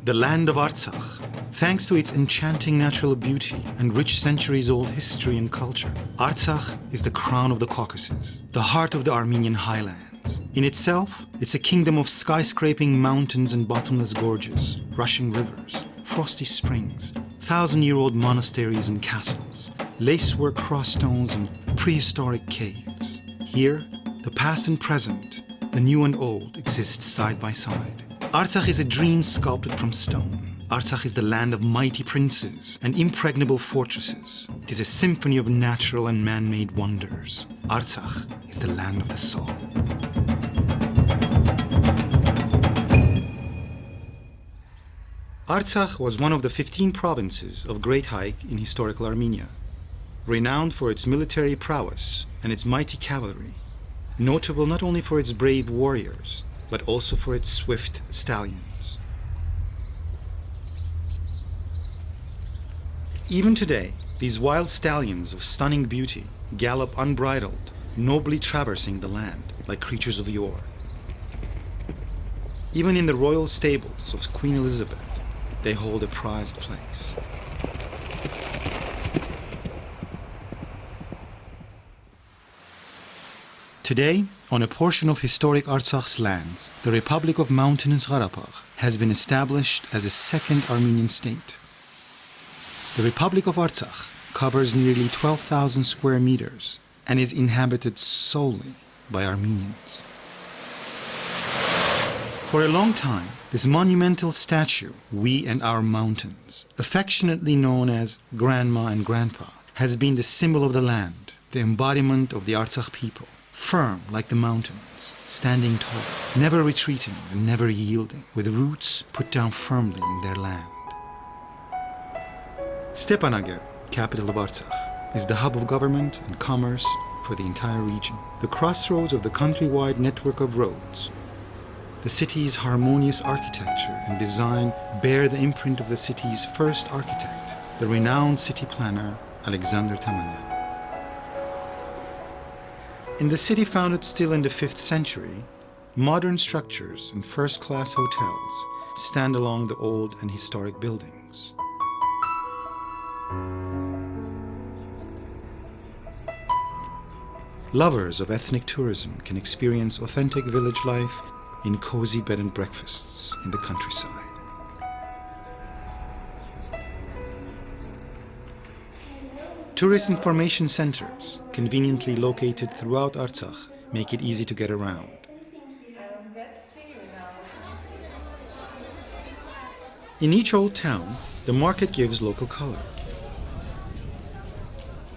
the land of Artsakh. Thanks to its enchanting natural beauty and rich centuries-old history and culture, Artsakh is the crown of the Caucasus, the heart of the Armenian highlands. In itself, it's a kingdom of skyscraping mountains and bottomless gorges, rushing rivers, frosty springs, thousand-year-old monasteries and castles, lacework cross-stones and prehistoric caves. Here, the past and present, the new and old, exist side by side. Artsakh is a dream sculpted from stone. Artsakh is the land of mighty princes and impregnable fortresses. It is a symphony of natural and man-made wonders. Artsakh is the land of the soul. Artsakh was one of the 15 provinces of Great Haik in historical Armenia, renowned for its military prowess and its mighty cavalry, notable not only for its brave warriors, but also for its swift stallions. Even today, these wild stallions of stunning beauty gallop unbridled, nobly traversing the land like creatures of yore. Even in the royal stables of Queen Elizabeth, they hold a prized place. Today, on a portion of historic Artsakh's lands, the Republic of Mountainous Karabakh has been established as a second Armenian state. The Republic of Artsakh covers nearly 12,000 square meters and is inhabited solely by Armenians. For a long time, this monumental statue, We and Our Mountains, affectionately known as Grandma and Grandpa, has been the symbol of the land, the embodiment of the Artsakh people. Firm like the mountains, standing tall, never retreating and never yielding, with roots put down firmly in their land. Stepanaker, capital of Artsakh, is the hub of government and commerce for the entire region, the crossroads of the countrywide network of roads. The city's harmonious architecture and design bear the imprint of the city's first architect, the renowned city planner Alexander Tamanyan. In the city founded still in the 5th century, modern structures and first-class hotels stand along the old and historic buildings. Lovers of ethnic tourism can experience authentic village life in cozy bed and breakfasts in the countryside. Tourist information centers, conveniently located throughout Artsakh, make it easy to get around. In each old town, the market gives local color.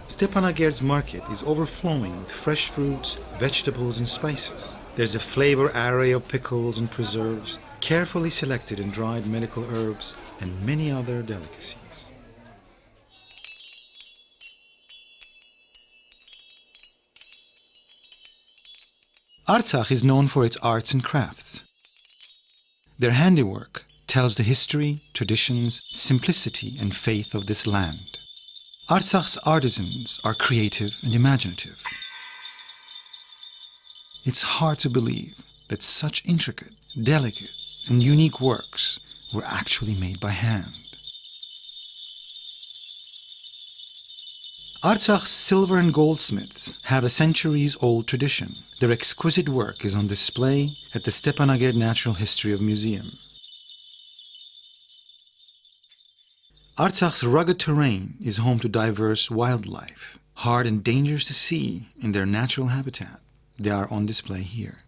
Stepanaker's market is overflowing with fresh fruits, vegetables, and spices. There's a flavor array of pickles and preserves, carefully selected and dried medical herbs, and many other delicacies. Artsakh is known for its arts and crafts. Their handiwork tells the history, traditions, simplicity, and faith of this land. Artsakh's artisans are creative and imaginative. It's hard to believe that such intricate, delicate, and unique works were actually made by hand. Artsakh's silver and goldsmiths have a centuries-old tradition. Their exquisite work is on display at the Stepanaker Natural History Museum. Artsakh's rugged terrain is home to diverse wildlife, hard and dangerous to see in their natural habitat. They are on display here.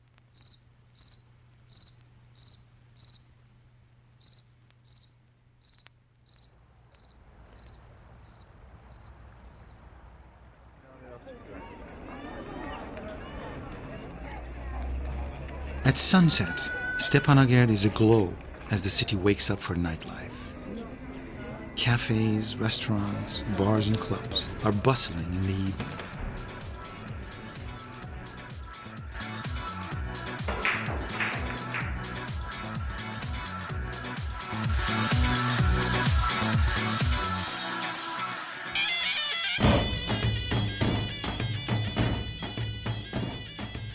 At sunset, Stepanaker is aglow as the city wakes up for nightlife. Cafes, restaurants, bars, and clubs are bustling in the evening.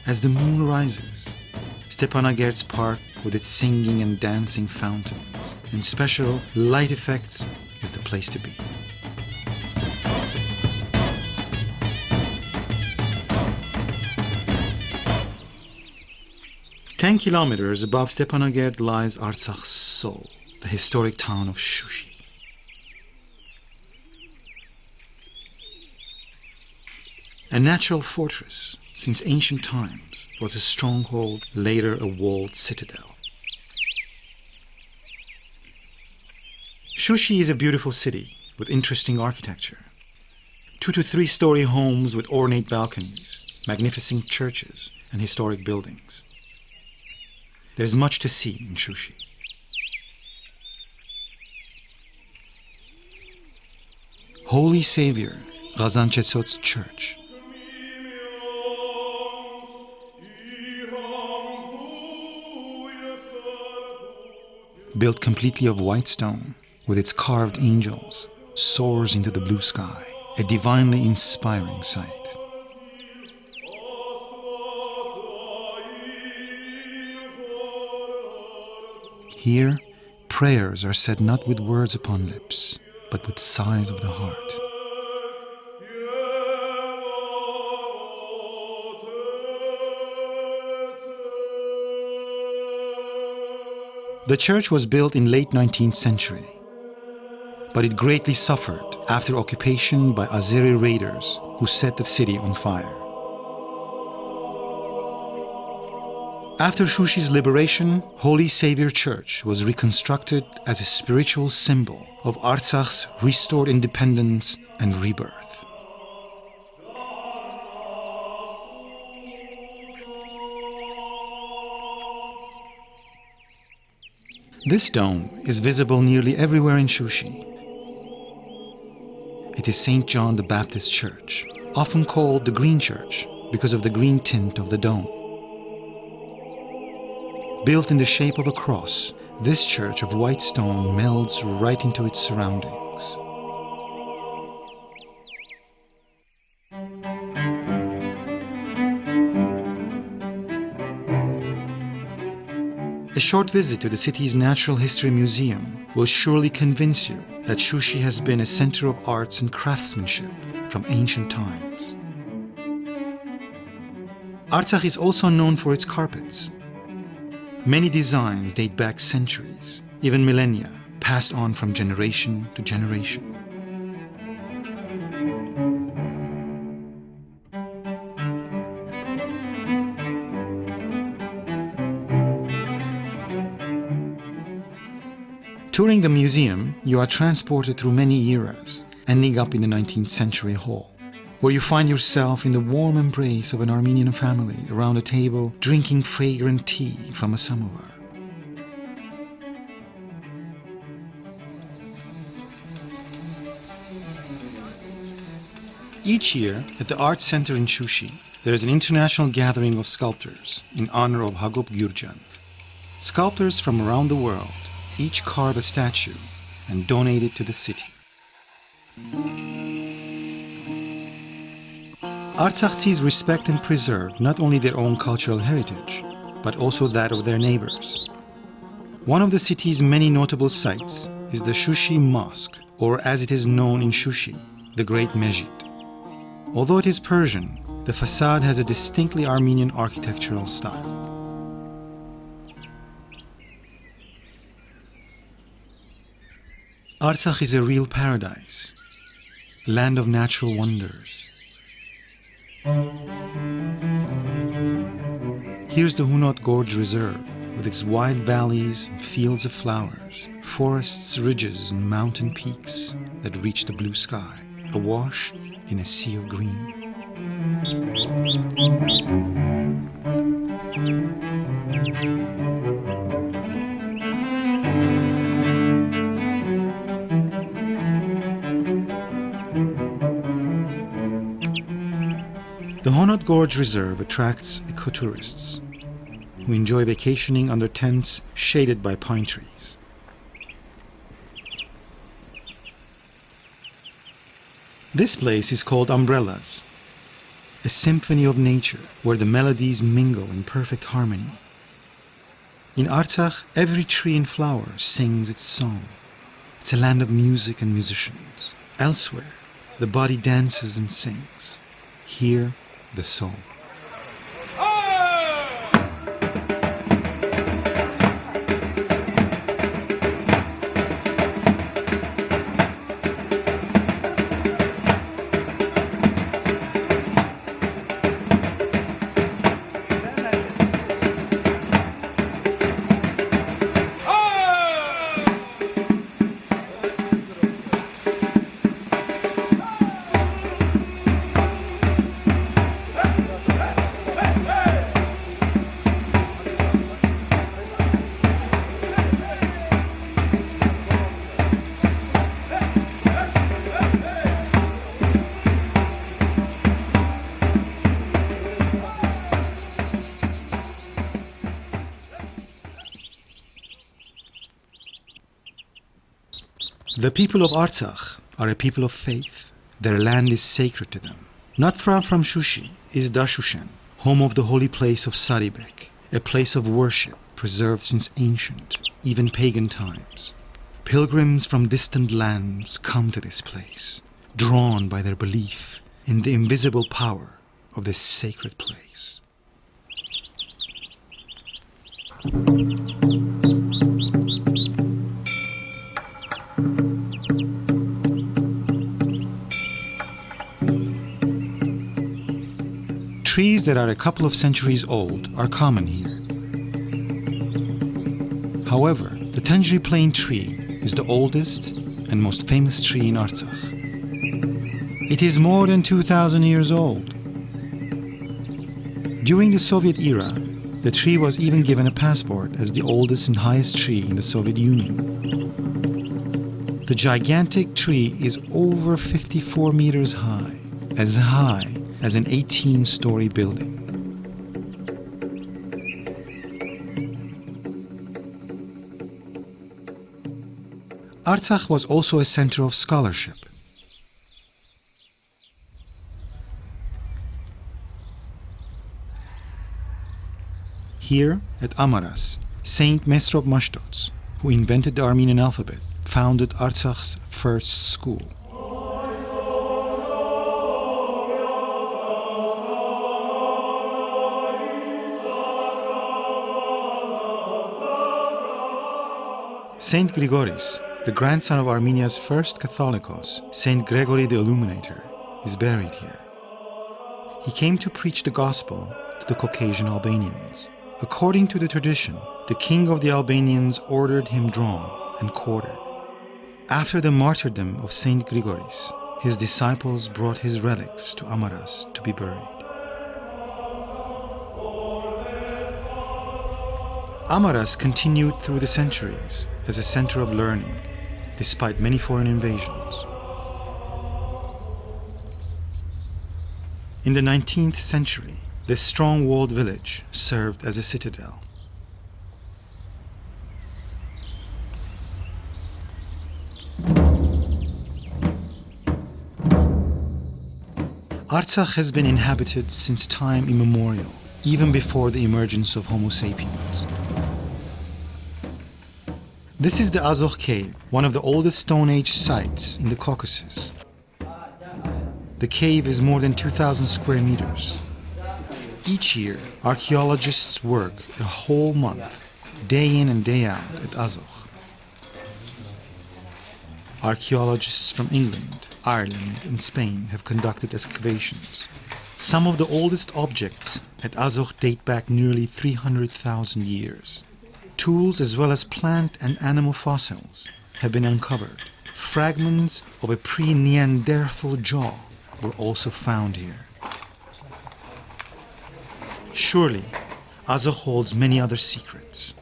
As the moon rises, Stepanaker's park with its singing and dancing fountains and special light effects is the place to be. Ten kilometers above Stepanakert lies Artsakh's soul, the historic town of Shushi. A natural fortress, since ancient times, was a stronghold, later a walled citadel. Shushi is a beautiful city with interesting architecture. 2 to 3 story homes with ornate balconies, magnificent churches, and historic buildings. There's much to see in Shushi. Holy Savior Ghazanchetsot's church. Built completely of white stone, with its carved angels, soars into the blue sky, a divinely inspiring sight. Here, prayers are said not with words upon lips, but with sighs of the heart. The church was built in late 19th century, but it greatly suffered after occupation by Azeri raiders who set the city on fire. After Shushi's liberation, Holy Savior Church was reconstructed as a spiritual symbol of Artsakh's restored independence and rebirth. This dome is visible nearly everywhere in Shushi. It is St. John the Baptist Church, often called the Green Church because of the green tint of the dome. Built in the shape of a cross, this church of white stone melds right into its surroundings. A short visit to the city's Natural History Museum will surely convince you that Shushi has been a center of arts and craftsmanship from ancient times. Artsakh is also known for its carpets. Many designs date back centuries, even millennia, passed on from generation to generation. Touring the museum, you are transported through many eras, ending up in the 19th century hall, where you find yourself in the warm embrace of an Armenian family around a table drinking fragrant tea from a samovar. Each year, at the Arts Center in Shushi, there is an international gathering of sculptors in honor of Hagop Gürcan. Sculptors from around the world each carve a statue and donate it to the city. Artsakh sees respect and preserve not only their own cultural heritage, but also that of their neighbors. One of the city's many notable sites is the Shushi Mosque, or as it is known in Shushi, the Great Mesjid. Although it is Persian, the facade has a distinctly Armenian architectural style. Artsakh is a real paradise, a land of natural wonders. Here's the Hunot Gorge Reserve, with its wide valleys and fields of flowers, forests, ridges, and mountain peaks that reach the blue sky, awash in a sea of green. The Hunot Gorge Reserve attracts ecotourists who enjoy vacationing under tents shaded by pine trees. This place is called Umbrellas, a symphony of nature where the melodies mingle in perfect harmony. In Artsakh, every tree and flower sings its song. It's a land of music and musicians. Elsewhere, the body dances and sings. Here, the soul. The people of Artsakh are a people of faith. Their land is sacred to them. Not far from Shushi is Dashushan, home of the holy place of Saribek, a place of worship preserved since ancient, even pagan times. Pilgrims from distant lands come to this place, drawn by their belief in the invisible power of this sacred place. Trees that are a couple of centuries old are common here. However, the Tanjri Plain tree is the oldest and most famous tree in Artsakh. It is more than 2,000 years old. During the Soviet era, the tree was even given a passport as the oldest and highest tree in the Soviet Union. The gigantic tree is over 54 meters high as an 18-story building. Artsakh was also a center of scholarship. Here at Amaras, Saint Mesrop Mashtots, who invented the Armenian alphabet, founded Artsakh's first school. Saint Grigoris, the grandson of Armenia's first Catholicos, Saint Gregory the Illuminator, is buried here. He came to preach the gospel to the Caucasian Albanians. According to the tradition, the king of the Albanians ordered him drawn and quartered. After the martyrdom of Saint Grigoris, his disciples brought his relics to Amaras to be buried. Amaras continued through the centuries as a center of learning, despite many foreign invasions. In the 19th century, this strong-walled village served as a citadel. Artsakh has been inhabited since time immemorial, even before the emergence of Homo sapiens. This is the Azokh Cave, one of the oldest Stone Age sites in the Caucasus. The cave is more than 2,000 square meters. Each year, archaeologists work a whole month, day in and day out at Azokh. Archaeologists from England, Ireland, and Spain have conducted excavations. Some of the oldest objects at Azokh date back nearly 300,000 years. Tools as well as plant and animal fossils have been uncovered. Fragments of a pre-Neanderthal jaw were also found here. Surely, Azokh holds many other secrets.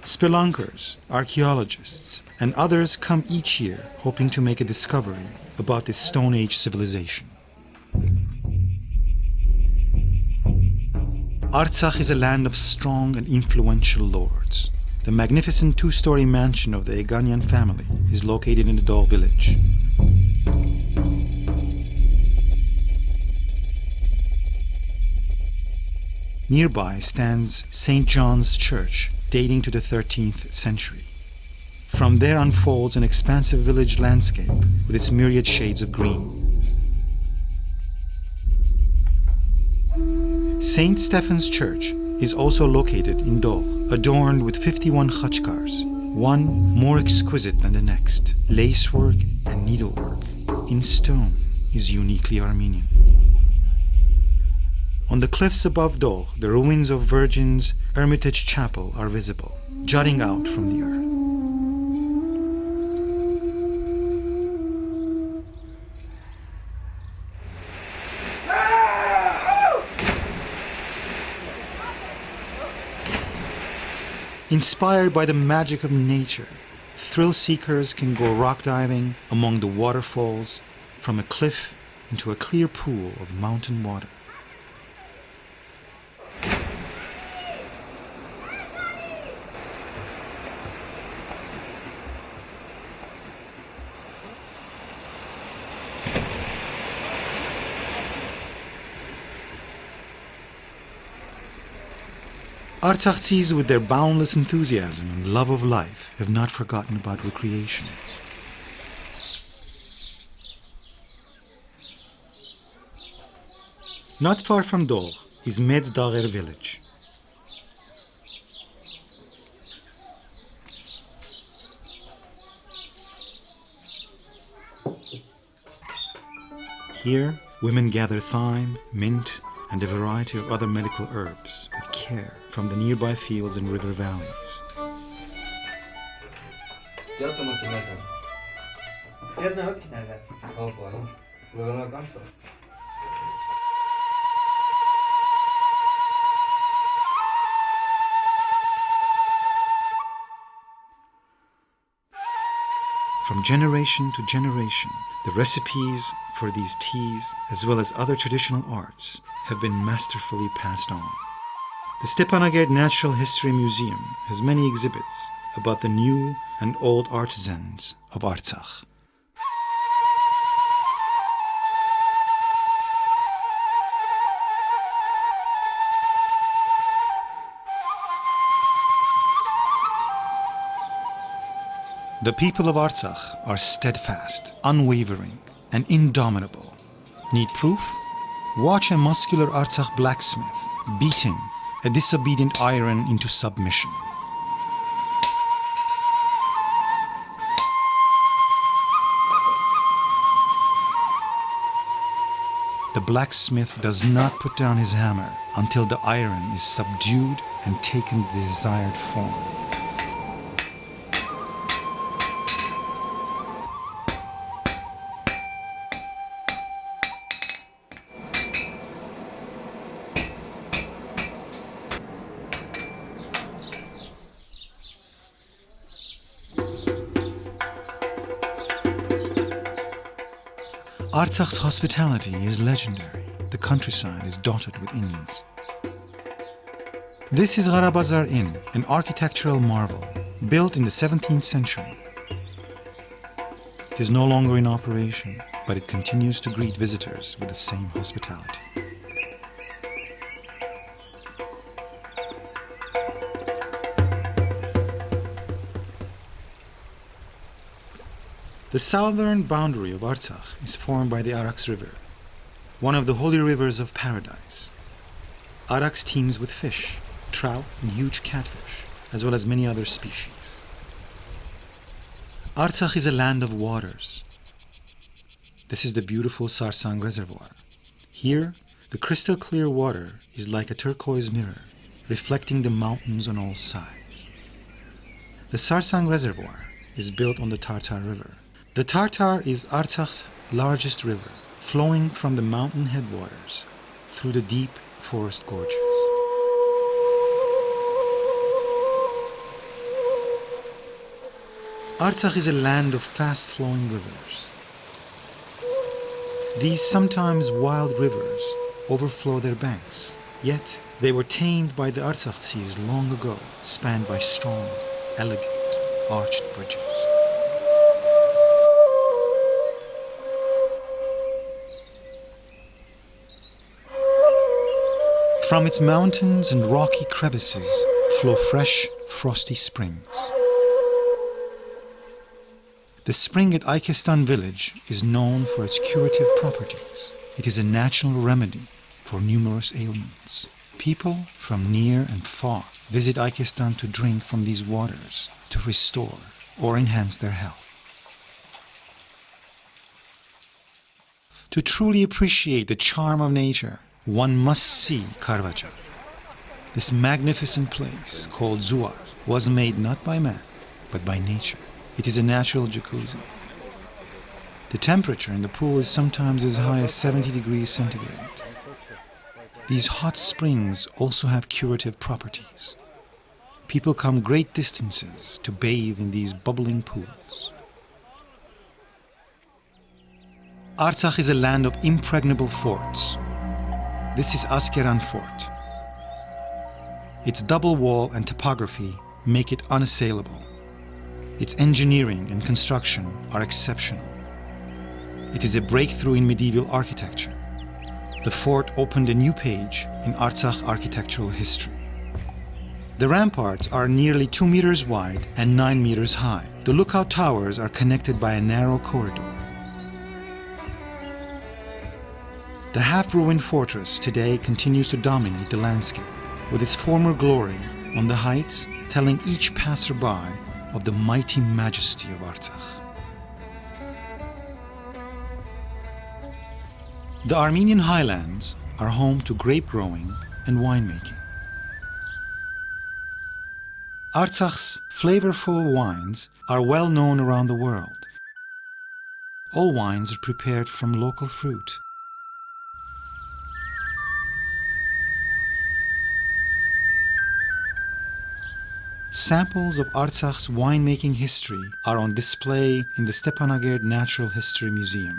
Spelunkers, archaeologists, and others come each year hoping to make a discovery about this Stone Age civilization. Artsakh is a land of strong and influential lords. The magnificent two-story mansion of the Eganyan family is located in the Dol village. Nearby stands St. John's Church, dating to the 13th century. From there unfolds an expansive village landscape with its myriad shades of green. St. Stephen's Church is also located in Dogh, adorned with 51 khachkars, one more exquisite than the next. Lacework and needlework in stone is uniquely Armenian. On the cliffs above Dogh, the ruins of Virgin's Hermitage Chapel are visible, jutting out from the earth. Inspired by the magic of nature, thrill seekers can go rock diving among the waterfalls from a cliff into a clear pool of mountain water. Artsakhis, with their boundless enthusiasm and love of life, have not forgotten about recreation. Not far from Dogh is Medz Dagher village. Here, women gather thyme, mint, and a variety of other medical herbs with care from the nearby fields and river valleys. From generation to generation, the recipes for these teas, as well as other traditional arts, have been masterfully passed on. The Stepanakert Natural History Museum has many exhibits about the new and old artisans of Artsakh. The people of Artsakh are steadfast, unwavering, and indomitable. Need proof? Watch a muscular Artsakh blacksmith beating a disobedient iron into submission. The blacksmith does not put down his hammer until the iron is subdued and taken the desired form. Artsakh's hospitality is legendary. The countryside is dotted with inns. This is Garabazar Inn, an architectural marvel, built in the 17th century. It is no longer in operation, but it continues to greet visitors with the same hospitality. The southern boundary of Artsakh is formed by the Araks River, one of the holy rivers of paradise. Araks teems with fish, trout, and huge catfish, as well as many other species. Artsakh is a land of waters. This is the beautiful Sarsang Reservoir. Here, the crystal clear water is like a turquoise mirror, reflecting the mountains on all sides. The Sarsang Reservoir is built on the Tartar River. The Tartar is Artsakh's largest river, flowing from the mountain headwaters through the deep forest gorges. Artsakh is a land of fast-flowing rivers. These sometimes wild rivers overflow their banks, yet they were tamed by the Artsakh seas long ago, spanned by strong, elegant, arched bridges. From its mountains and rocky crevices flow fresh, frosty springs. The spring at Aykestan village is known for its curative properties. It is a natural remedy for numerous ailments. People from near and far visit Aykestan to drink from these waters to restore or enhance their health. To truly appreciate the charm of nature, one must see Karabakh. This magnificent place, called Zuar, was made not by man, but by nature. It is a natural jacuzzi. The temperature in the pool is sometimes as high as 70 degrees centigrade. These hot springs also have curative properties. People come great distances to bathe in these bubbling pools. Artsakh is a land of impregnable forts. This is Askeran Fort. Its double wall and topography make it unassailable. Its engineering and construction are exceptional. It is a breakthrough in medieval architecture. The fort opened a new page in Artsakh architectural history. The ramparts are nearly 2 meters wide and 9 meters high. The lookout towers are connected by a narrow corridor. The half-ruined fortress today continues to dominate the landscape, with its former glory on the heights telling each passerby of the mighty majesty of Artsakh. The Armenian highlands are home to grape growing and winemaking. Artsakh's flavorful wines are well known around the world. All wines are prepared from local fruit. Samples of Artsakh's winemaking history are on display in the Stepanakert Natural History Museum.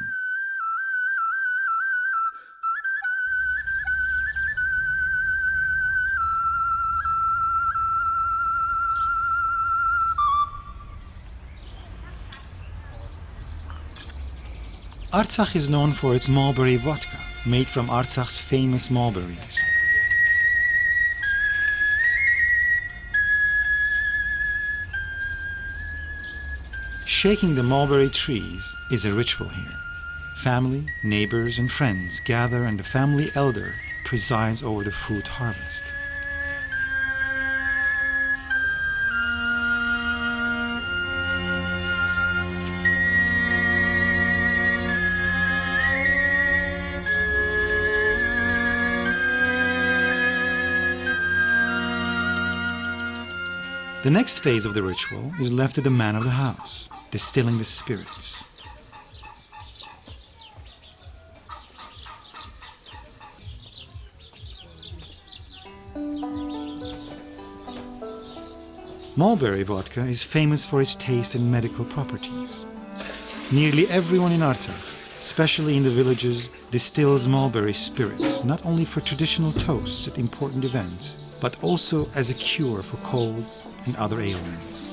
Artsakh is known for its mulberry vodka, made from Artsakh's famous mulberries. Shaking the mulberry trees is a ritual here. Family, neighbors, and friends gather and the family elder presides over the fruit harvest. The next phase of the ritual is left to the man of the house, distilling the spirits. Mulberry vodka is famous for its taste and medical properties. Nearly everyone in Artsakh, especially in the villages, distills mulberry spirits, not only for traditional toasts at important events, but also as a cure for colds and other ailments.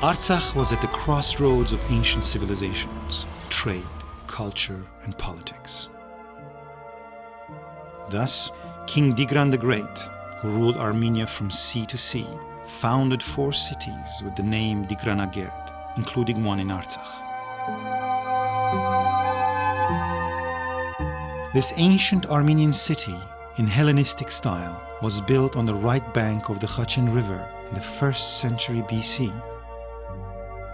Artsakh was at the crossroads of ancient civilizations, trade, culture, and politics. Thus, King Tigran the Great, who ruled Armenia from sea to sea, founded 4 cities with the name Tigranagert, including one in Artsakh. This ancient Armenian city, in Hellenistic style, was built on the right bank of the Khachen River in the 1st century BC.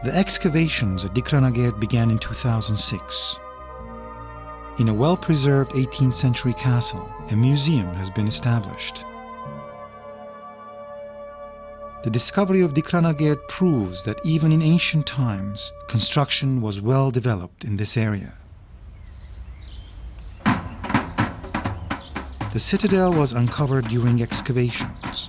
The excavations at Tigranagert began in 2006. In a well-preserved 18th century castle, a museum has been established. The discovery of Tigranagert proves that even in ancient times, construction was well developed in this area. The citadel was uncovered during excavations.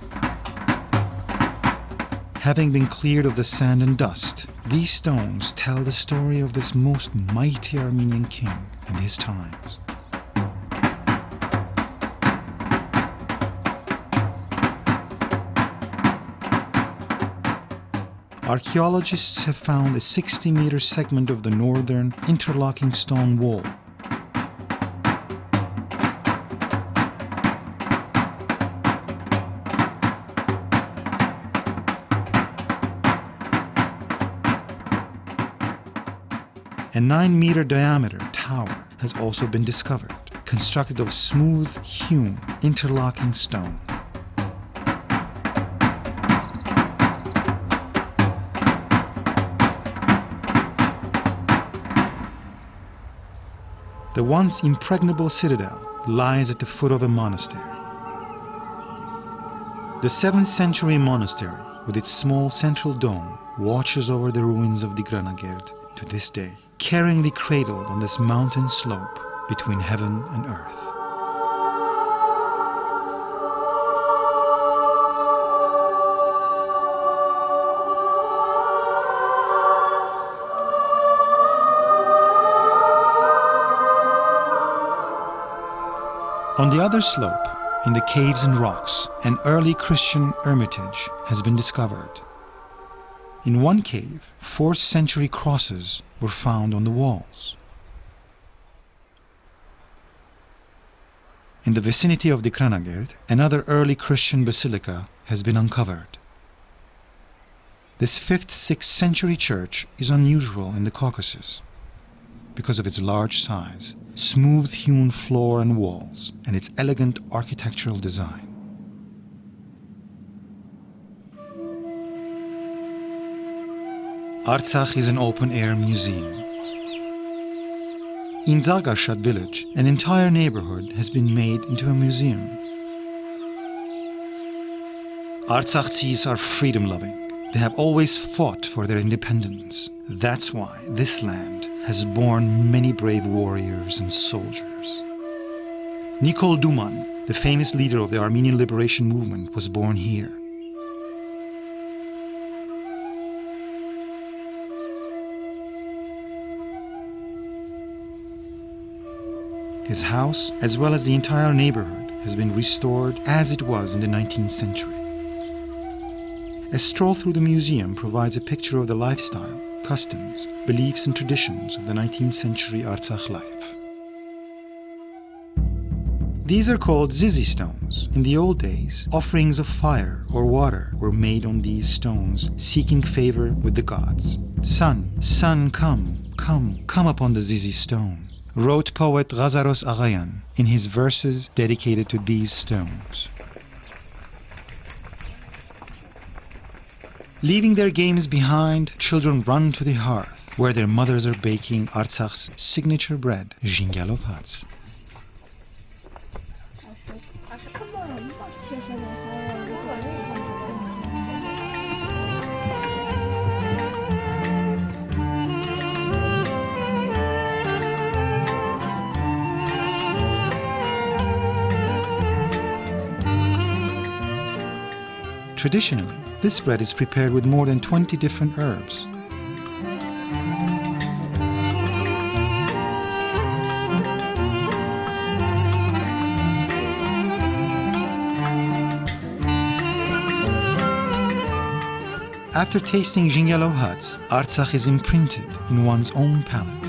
Having been cleared of the sand and dust, These stones tell the story of this most mighty Armenian king and his times. Archaeologists have found a 60-meter segment of the northern interlocking stone wall. A 9-meter diameter tower has also been discovered, constructed of smooth-hewn interlocking stone. The once impregnable citadel lies at the foot of a monastery. The 7th century monastery, with its small central dome, watches over the ruins of Digranagerd to this day, caringly cradled on this mountain slope between heaven and earth. On the other slope, in the caves and rocks, an early Christian hermitage has been discovered. In one cave, 4th century crosses were found on the walls. In the vicinity of Digranagerd, another early Christian basilica has been uncovered. This 5th-6th century church is unusual in the Caucasus because of its large size, smooth-hewn floor and walls, and its elegant architectural design. Artsakh is an open-air museum. In Zagashat village, an entire neighborhood has been made into a museum. Artsakhtsis are freedom-loving. They have always fought for their independence. That's why this land has borne many brave warriors and soldiers. Nikol Duman, the famous leader of the Armenian liberation movement, was born here. His house, as well as the entire neighborhood, has been restored as it was in the 19th century. A stroll through the museum provides a picture of the lifestyle, customs, beliefs and traditions of the 19th century Artsakh life. These are called zizi stones. In the old days, offerings of fire or water were made on these stones, seeking favor with the gods. Sun, sun, come upon the zizi stone, wrote poet Ghazaros Aghayan in his verses dedicated to these stones. Leaving their games behind, children run to the hearth, where their mothers are baking Artsakh's signature bread, zhingalov. Traditionally, this bread is prepared with more than 20 different herbs. After tasting zhingalov, Artsakh is imprinted in one's own palate.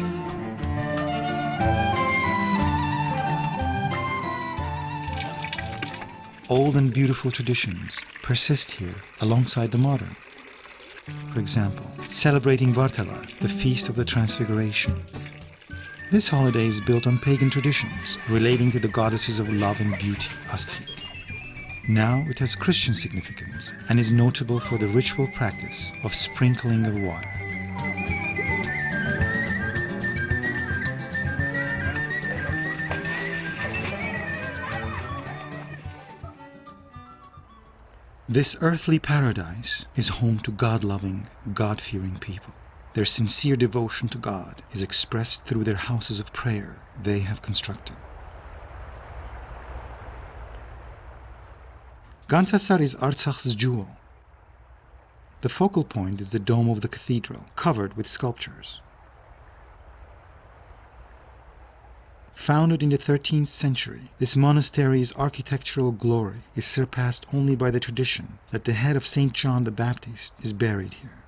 Old and beautiful traditions persist here alongside the modern. For example, celebrating Vartalar, the Feast of the Transfiguration. This holiday is built on pagan traditions relating to the goddesses of love and beauty, Astrid. Now it has Christian significance and is notable for the ritual practice of sprinkling of water. This earthly paradise is home to God-loving, God-fearing people. Their sincere devotion to God is expressed through their houses of prayer they have constructed. Gantasar is Artsakh's jewel. The focal point is the dome of the cathedral, covered with sculptures. Founded in the 13th century, this monastery's architectural glory is surpassed only by the tradition that the head of St. John the Baptist is buried here.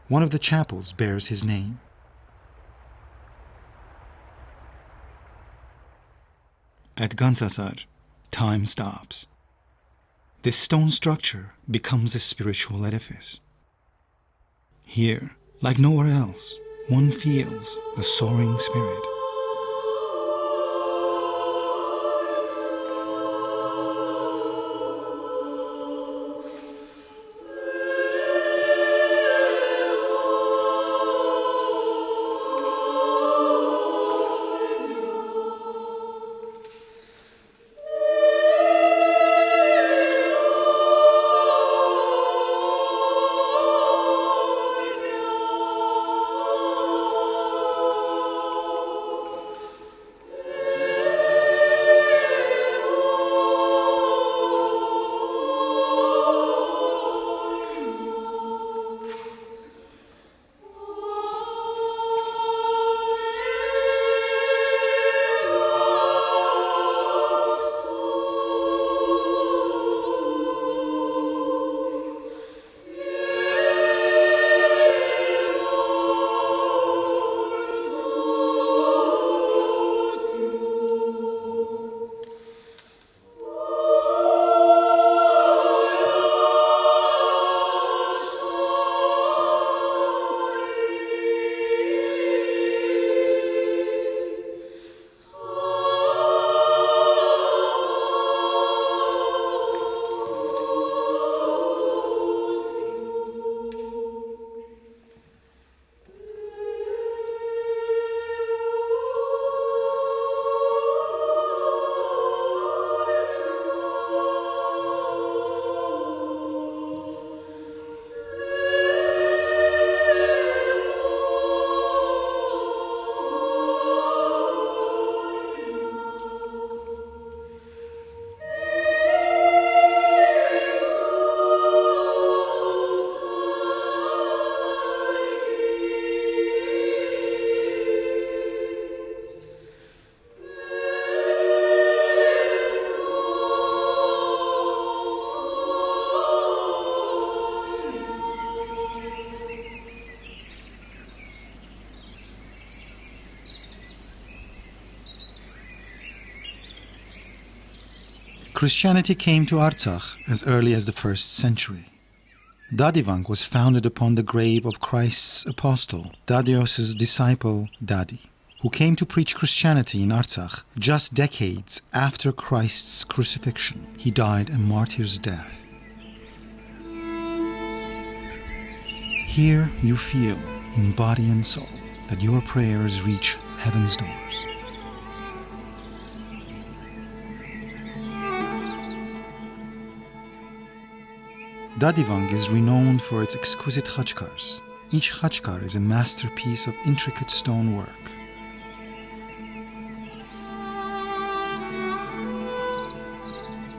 One of the chapels bears his name. At Gantsasar, time stops. This stone structure becomes a spiritual edifice. Here, like nowhere else, one feels the soaring spirit. Christianity came to Artsakh as early as the 1st century. Dadivang was founded upon the grave of Christ's apostle, Dadios's disciple Dadi, who came to preach Christianity in Artsakh just decades after Christ's crucifixion. He died a martyr's death. Here you feel, in body and soul, that your prayers reach heaven's doors. Dadivang is renowned for its exquisite khachkars. Each khachkar is a masterpiece of intricate stonework.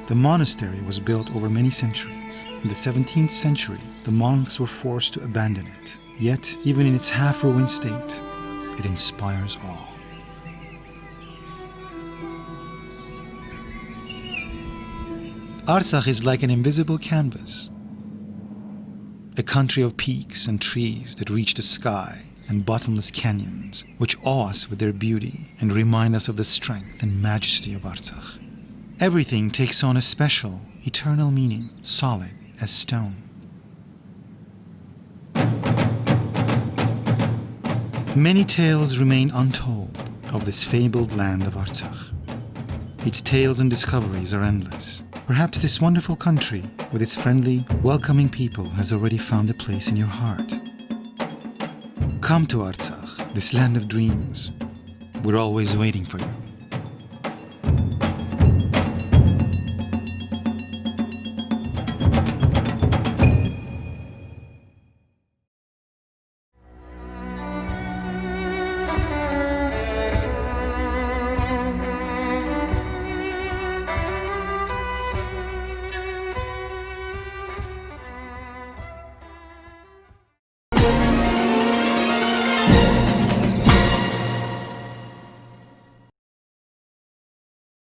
The monastery was built over many centuries. In the 17th century, the monks were forced to abandon it. Yet, even in its half-ruined state, it inspires awe. Artsakh is like an invisible canvas. A country of peaks and trees that reach the sky, and bottomless canyons, which awe us with their beauty and remind us of the strength and majesty of Artsakh. Everything takes on a special, eternal meaning, solid as stone. Many tales remain untold of this fabled land of Artsakh. Its tales and discoveries are endless. Perhaps this wonderful country, with its friendly, welcoming people, has already found a place in your heart. Come to Artsakh, this land of dreams. We're always waiting for you.